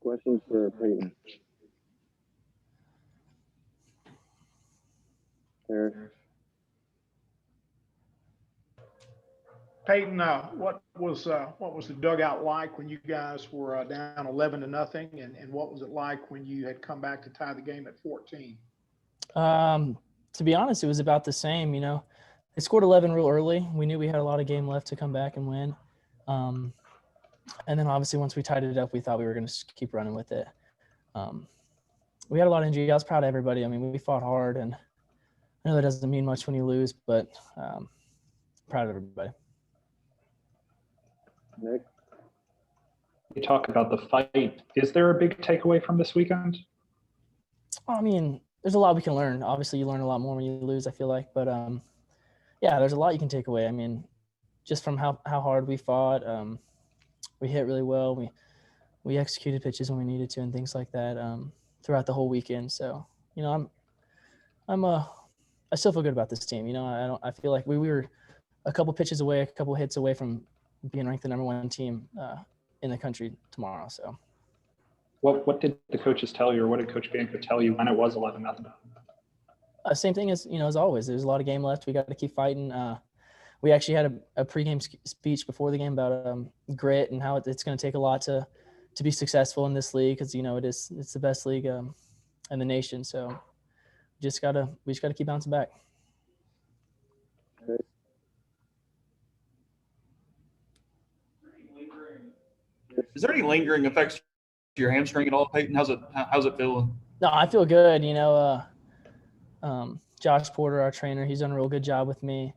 Questions for Peyton? Harris? Peyton, what was the dugout like when you guys were down 11-0, and what was it like when you had come back to tie the game at 14? To be honest, it was about the same. They scored 11 real early. We knew we had a lot of game left to come back and win. And then obviously once we tied it up, we thought we were going to keep running with it. We had a lot of energy. I was proud of everybody. I mean, we fought hard, and I know that doesn't mean much when you lose, but proud of everybody. Nick? You talk about the fight. Is there a big takeaway from this weekend? I mean, there's a lot we can learn. Obviously, you learn a lot more when you lose, I feel like. But, yeah, there's a lot you can take away. I mean, just from how hard we fought, we hit really well. We executed pitches when we needed to and things like that throughout the whole weekend. So, I still feel good about this team. I feel like we were a couple pitches away, a couple hits away from being ranked the #1 team in the country tomorrow. So, what did the coaches tell you, or what did Coach Bianco tell you when it was 11-0? Same thing as always. There's a lot of game left. We got to keep fighting. We actually had a pregame speech before the game about grit and how it's going to take a lot to be successful in this league, because it's the best league in the nation. So we just gotta keep bouncing back. Is there any lingering effects to your hamstring at all, Peyton? How's it feeling? No, I feel good. Josh Porter, our trainer, he's done a real good job with me,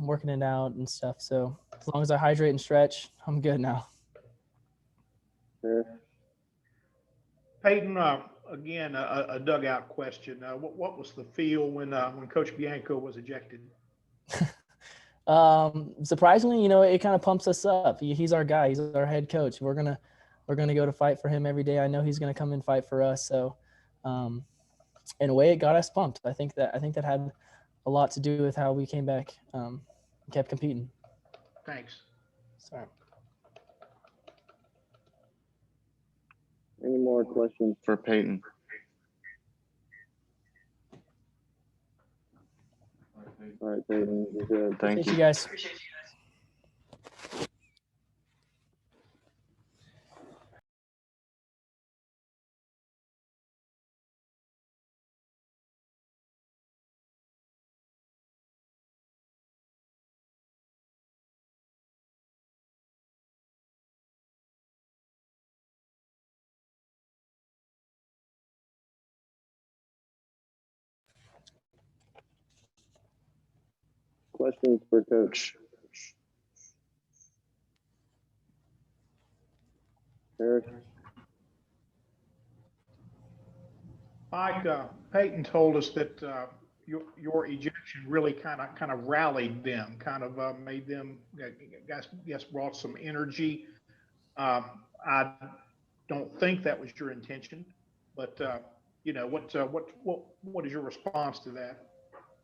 working it out and stuff. So as long as I hydrate and stretch, I'm good now. Peyton, again, a dugout question. What was the feel when Coach Bianco was ejected? Surprisingly, it kind of pumps us up. He's our guy. He's our head coach. We're gonna go to fight for him every day. I know he's gonna come and fight for us. So, in a way, it got us pumped. I think that had a lot to do with how we came back, and kept competing. Thanks. Sorry. Any more questions for Peyton? All right, Peyton, you're good. Thank Appreciate you guys. Questions for Coach? Harris? Mike, Peyton told us that your ejection really kind of rallied them, made them, guess brought some energy. I don't think that was your intention, but what is your response to that?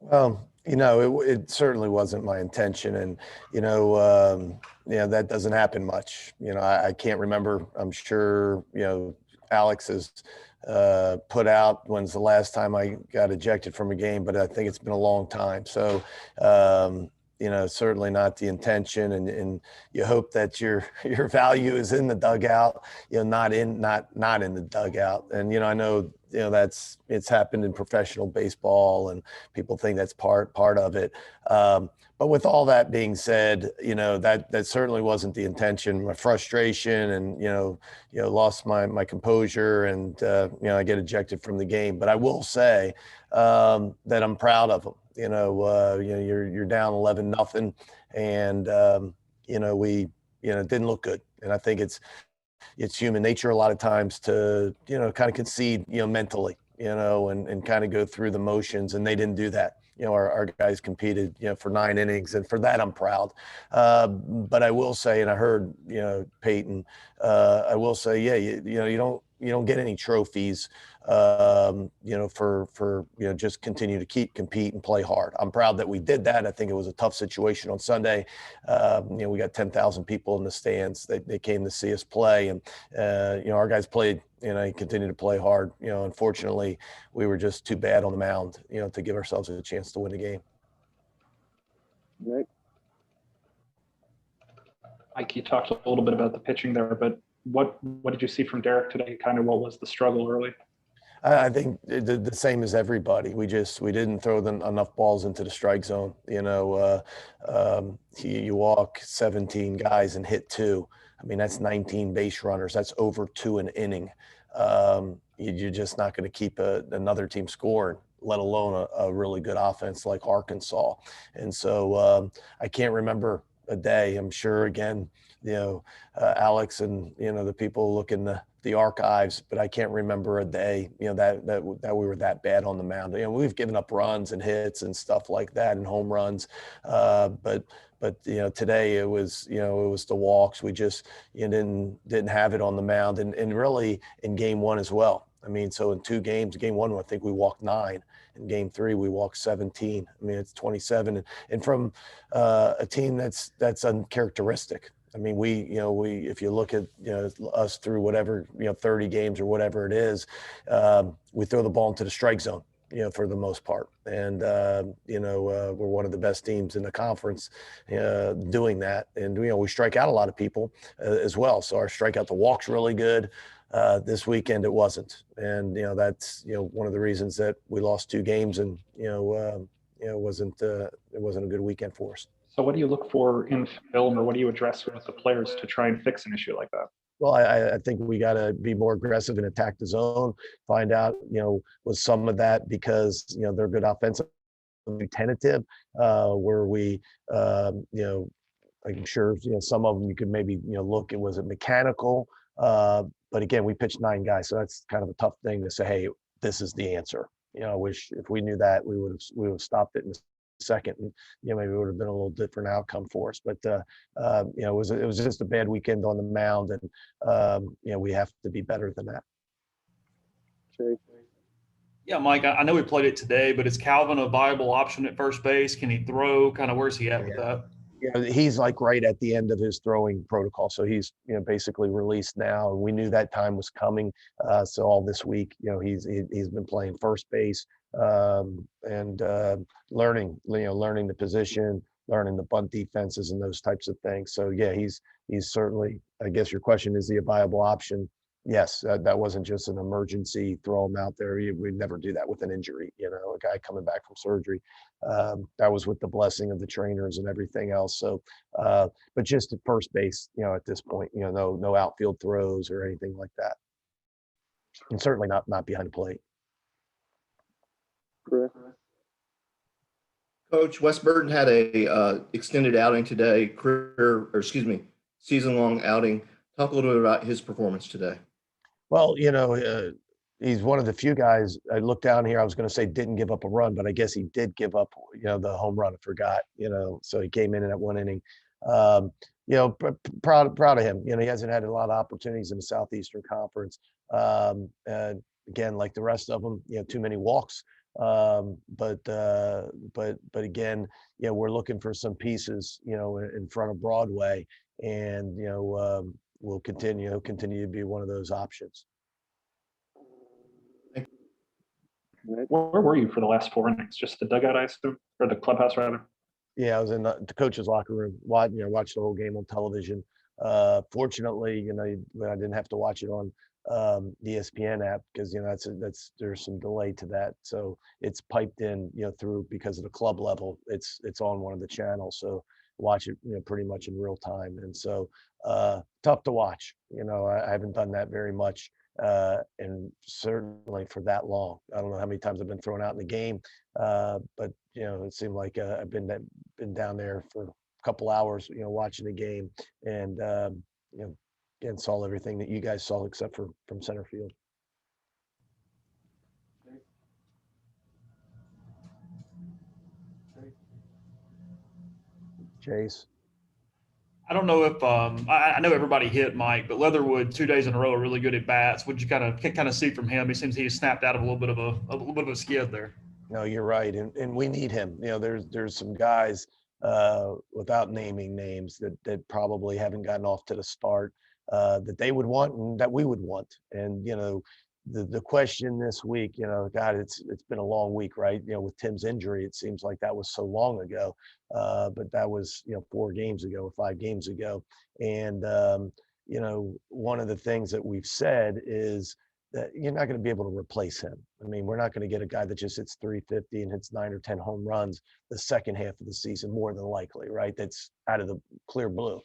Well, it certainly wasn't my intention, and that doesn't happen much. I can't remember. I'm sure Alex has put out when's the last time I got ejected from a game, but I think it's been a long time. So certainly not the intention, and you hope that your value is in the dugout, not in the dugout. And I know it's happened in professional baseball, and people think that's part of it. But with all that being said, that certainly wasn't the intention. My frustration and lost my composure, and I get ejected from the game. But I will say that I'm proud of them. You're down 11-0, and we it didn't look good. And I think it's human nature a lot of times to kind of concede mentally, and kind of go through the motions, and they didn't do that. Our guys competed for 9 innings, and for that I'm proud. But I will say, and I heard Peyton, I will say, yeah, you don't get any trophies, for just continue to compete and play hard. I'm proud that we did that. I think it was a tough situation on Sunday. We got 10,000 people in the stands. They came to see us play, and our guys played. Continued to play hard. Unfortunately, we were just too bad on the mound, to give ourselves a chance to win the game. Nick? Mike, you talked a little bit about the pitching there, but what did you see from Derek today? Kind of what was the struggle early? I think the same as everybody. We didn't throw enough balls into the strike zone. You walk 17 guys and hit 2. I mean, that's 19 base runners. That's over 2 an inning. You're just not going to keep another team scoring, let alone a really good offense like Arkansas. And so I can't remember a day. I'm sure, again, Alex and the people look in the archives, but I can't remember a day that we were that bad on the mound. We've given up runs and hits and stuff like that and home runs, but today it was the walks. We just didn't have it on the mound, and really in game 1 as well. I mean, so in 2 games, game 1 I think we walked 9. In game 3 we walked 17. I mean, it's 27, and from a team that's uncharacteristic. I mean, we if you look at us through whatever 30 games or whatever it is, we throw the ball into the strike zone, for the most part, and we're one of the best teams in the conference doing that, and we strike out a lot of people as well. So our strikeout to walk's really good. This weekend it wasn't, and that's one of the reasons that we lost 2 games, and it wasn't a good weekend for us. So what do you look for in film, or what do you address with the players to try and fix an issue like that? Well, I think we got to be more aggressive and attack the zone. Find out, was some of that because they're good offensively, tentative, where we, I'm sure some of them you could maybe look at, was it mechanical? But again, we pitched 9 guys, so that's kind of a tough thing to say. Hey, this is the answer. I wish if we knew that we would have stopped it in a second, and maybe it would have been a little different outcome for us. But it was just a bad weekend on the mound, and we have to be better than that. Chase? Yeah, Mike, I know we played it today, but is Calvin a viable option at first base? Can he throw? Kind of where's he at with that? He's like right at the end of his throwing protocol, so he's basically released now. And we knew that time was coming, so all this week, he's been playing first base, and learning the position, learning the bunt defenses and those types of things. So yeah, he's certainly. I guess your question, is he a viable option? Yes, that wasn't just an emergency throw him out there. We'd never do that with an injury, a guy coming back from surgery. That was with the blessing of the trainers and everything else. So, but just at first base, at this point, no outfield throws or anything like that. And certainly not behind the plate. Chris? Coach, Wes Burton had a extended outing today, season-long outing. Talk a little bit about his performance today. Well, he's one of the few guys. I looked down here. I was going to say didn't give up a run, but I guess he did give up, the home run. I forgot, so he came in that 1 inning. Proud of him. He hasn't had a lot of opportunities in the Southeastern Conference. And again, like the rest of them, too many walks. But again, we're looking for some pieces, in front of Broadway, and we'll continue to be one of those options. Where were you for the last 4 innings? Just the dugout, I assume, or the clubhouse rather? Yeah, I was in the coach's locker room. Watched the whole game on television. Fortunately, I didn't have to watch it on the ESPN app, because there's some delay to that. So it's piped in, through, because of the club level. It's on one of the channels. So watch it, pretty much in real time. And so tough to watch. I haven't done that very much, and certainly for that long. I don't know how many times I've been thrown out in the game, but it seemed like I've been down there for a couple hours, watching the game, and again, saw everything that you guys saw except for from center field. Chase. I don't know if I know everybody hit Mike, but Leatherwood 2 days in a row are really good at bats. Would you kind of see from him? He seems he snapped out of a little bit of a skid there. No, you're right, and we need him. You know, there's some guys without naming names that probably haven't gotten off to the start that they would want and that we would want. And you know, the question this week, you know, God, it's been a long week, right? You know, with Tim's injury, it seems like that was so long ago, but that was 4 games ago or 5 games ago. And you know, one of the things that we've said is that you're not going to be able to replace him. I mean, we're not going to get a guy that just hits 350 and hits 9 or 10 home runs the second half of the season, more than likely, right? That's out of the clear blue.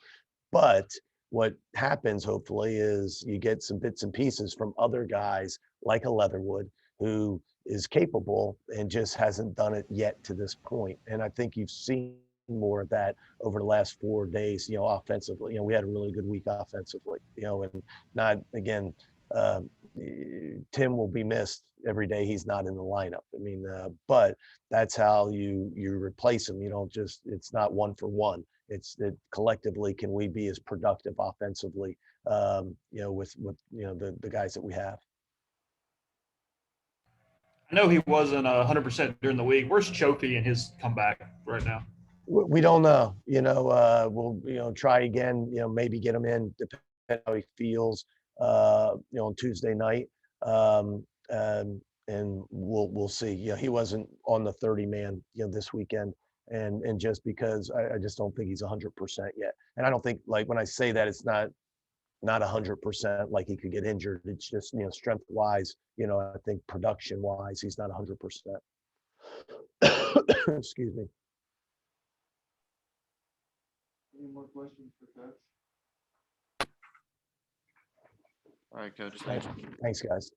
But what happens, hopefully, is you get some bits and pieces from other guys like a Leatherwood who is capable and just hasn't done it yet to this point. And I think you've seen more of that over the last 4 days, offensively. We had a really good week offensively, and not, again, uh, Tim will be missed every day he's not in the lineup. I mean, but that's how you replace him. You don't just, it's not one for one. It's that collectively, can we be as productive offensively, with the guys that we have. I know he wasn't 100% during the week. Where's Chofi in his comeback right now? We don't know. We'll try again. Maybe get him in, depending on how he feels. On Tuesday night, and we'll see. He wasn't on the 30-man, this weekend, and just because I just don't think he's 100% yet. And I don't think, like, when I say that, it's not 100%, like he could get injured. It's just, strength wise, I think production wise, he's not 100%. Excuse me. Any more questions for Coach? All right, Coach. Thanks, guys.